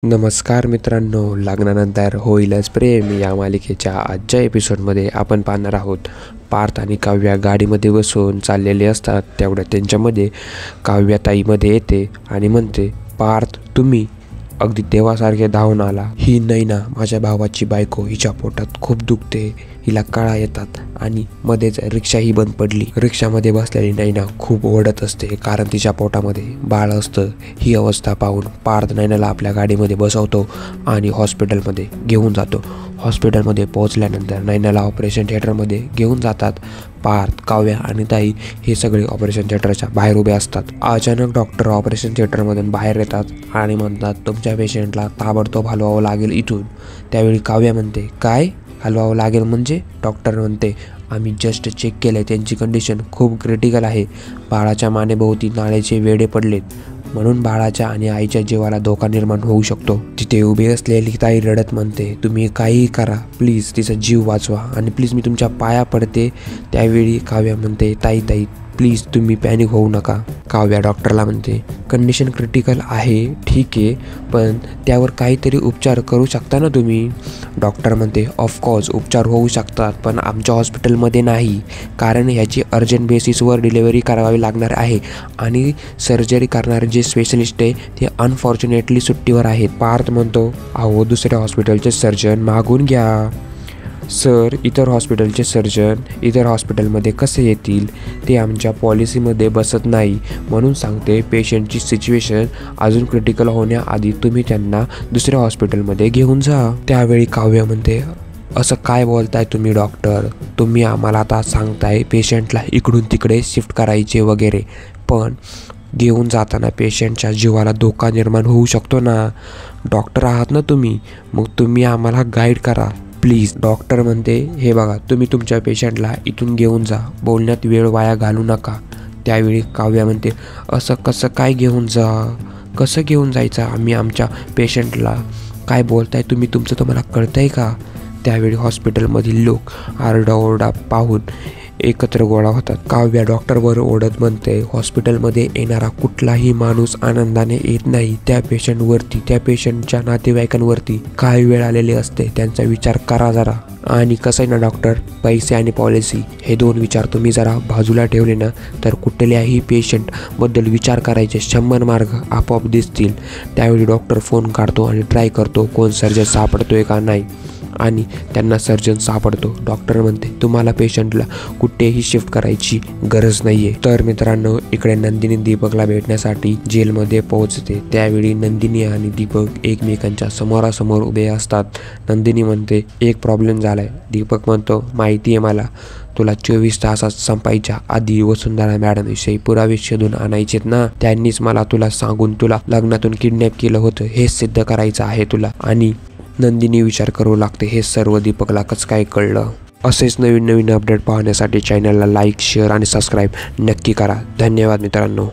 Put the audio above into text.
नमस्कार मित्रांनो, लग्नानंतर होईलच प्रेम या मालिकेच्या आजच्या एपिसोडमध्ये आपण पाहणार आहोत. पार्थ आणि काव्या गाडीमध्ये बसून चाललेले असतात. तेवढ्या त्यांच्यामध्ये काव्याताईमध्ये येते आणि म्हणते, पार्थ तुम्ही अगदी देवासारखे धावून आला. ही नैना माझ्या भावाची बायको, हिच्या पोटात खूप दुखते, हिला कळा येतात आणि मध्येच रिक्षाही बंद पडली. रिक्षामध्ये बसलेली नैना खूप ओरडत असते कारण तिच्या पोटामध्ये बाळ असतं. ही अवस्था पाहून पार्थ नैनाला आपल्या गाडीमध्ये बसवतो आणि हॉस्पिटलमध्ये घेऊन जातो. हॉस्पिटलमध्ये पोहोचल्यानंतर नैनाला ऑपरेशन थिएटरमध्ये घेऊन जातात. पार्थ, काव्या आणि ताई हे सगळे ऑपरेशन थिएटरच्या बाहेर उभे असतात. अचानक डॉक्टर ऑपरेशन थिएटरमधून बाहेर येतात आणि म्हणतात, तुमच्या पेशंटला ताबडतोब हलवावं लागेल इथून. त्यावेळी काव्या म्हणते, काय हलवावं लागेल म्हणजे? डॉक्टर म्हणते, आम्ही जस्ट चेक केलं, त्यांची कंडिशन खूप क्रिटिकल आहे. बाळाच्या मानेभोवती नाळेचे वेढे पडलेत, म्हणून बाळाच्या आणि आईच्या जीवाला धोका निर्माण होऊ शकतो. तिथे उभी असलेली ताई रडत म्हणते, तुम्ही काहीही करा, प्लीज तिचा जीव वाचवा आणि प्लीज मी तुमच्या पाया पडते. त्यावेळी काव्या म्हणते, ताई प्लीज तुम्ही पॅनिक होऊ नका. काव्या डॉक्टरला म्हणते, कंडिशन क्रिटिकल आहे, ठीक आहे, पण त्यावर काहीतरी उपचार करू शकता ना तुम्ही? डॉक्टर म्हणते, ऑफकोर्स उपचार होऊ शकतात, पण आमच्या हॉस्पिटलमध्ये नाही, कारण ह्याची अर्जंट बेसिसवर डिलिव्हरी करावी लागणार आहे आणि सर्जरी करणारे जे स्पेशलिस्ट आहे ते अनफॉर्च्युनेटली सुट्टीवर आहेत. पार्थ म्हणतो, अहो दुसऱ्या हॉस्पिटलचे सर्जन मागून घ्या. सर, इतर हॉस्पिटलचे सर्जन इतर हॉस्पिटलमध्ये कसे येतील? ते आमच्या पॉलिसीमध्ये बसत नाही. म्हणून सांगते, पेशंटची सिच्युएशन अजून क्रिटिकल होण्याआधी तुम्ही त्यांना दुसऱ्या हॉस्पिटलमध्ये घेऊन जा. त्यावेळी काव्य म्हणते, असं काय बोलताय तुम्ही डॉक्टर? तुम्ही आम्हाला आता सांगताय पेशंटला इकडून तिकडे शिफ्ट करायचे वगैरे, पण घेऊन जाताना पेशंटच्या जीवाला धोका निर्माण होऊ शकतो ना. डॉक्टर आहात ना तुम्ही, मग तुम्ही आम्हाला गाईड करा प्लीज. डॉक्टर म्हणते, हे बघा, तुम्ही तुमच्या पेशंटला इथून घेऊन जा, बोलण्यात वेळ वाया घालू नका. त्यावेळी काव्या म्हणते, असं कसं काय घेऊन जा? कसं घेऊन जायचं आम्ही आमच्या पेशंटला? काय बोलताय तुम्ही? तुमचं तुम्हाला कळतंय का? त्यावेळी हॉस्पिटलमधील लोक आरडाओरडा पाहून एकत्र गोळा होतात. काव्या डॉक्टरवर ओढत म्हणते, हॉस्पिटलमध्ये येणारा कुठलाही माणूस आनंदाने येत नाही. त्या पेशंटवरती, त्या पेशंटच्या नातेवाईकांवरती काय वेळ आलेली असते, त्यांचा विचार करा जरा. आणि कसं आहे ना डॉक्टर, पैसे आणि पॉलिसी हे दोन विचार तुम्ही जरा बाजूला ठेवले ना, तर कुठल्याही पेशंटबद्दल विचार करायचे 100 मार्ग आपोआप दिसतील. त्यावेळी डॉक्टर फोन काढतो आणि ट्राय करतो कोण सर्जन सापडतोय का नाही, आणि त्यांना सर्जन सापडतो. डॉक्टर म्हणते, तुम्हाला पेशंटला कुठेही शिफ्ट करायची गरज नाही आहे. तर मित्रांनो, इकडे नंदिनी दीपकला भेटण्यासाठी जेलमध्ये पोहोचते. त्यावेळी नंदिनी आणि दीपक एकमेकांच्या समोरासमोर उभे असतात. नंदिनी म्हणते, एक प्रॉब्लेम झाला आहे. दीपक म्हणतो, माहिती आहे मला, तुला 24 तासात संपायच्या आधी वसुंधरा मॅडमविषयी पुरावे शोधून आणायचेत ना. त्यांनीच मला तुला सांगून तुला लग्नातून किडनॅप केलं होतं, हेच सिद्ध करायचं आहे तुला. आणि नंदिनी विचार करू लागते, हे सर्व दीपकला कसं काय कळलं? असेच नवीन अपडेट पाहण्यासाठी चॅनलला लाईक, शेअर आणि सबस्क्राईब नक्की करा. धन्यवाद मित्रांनो.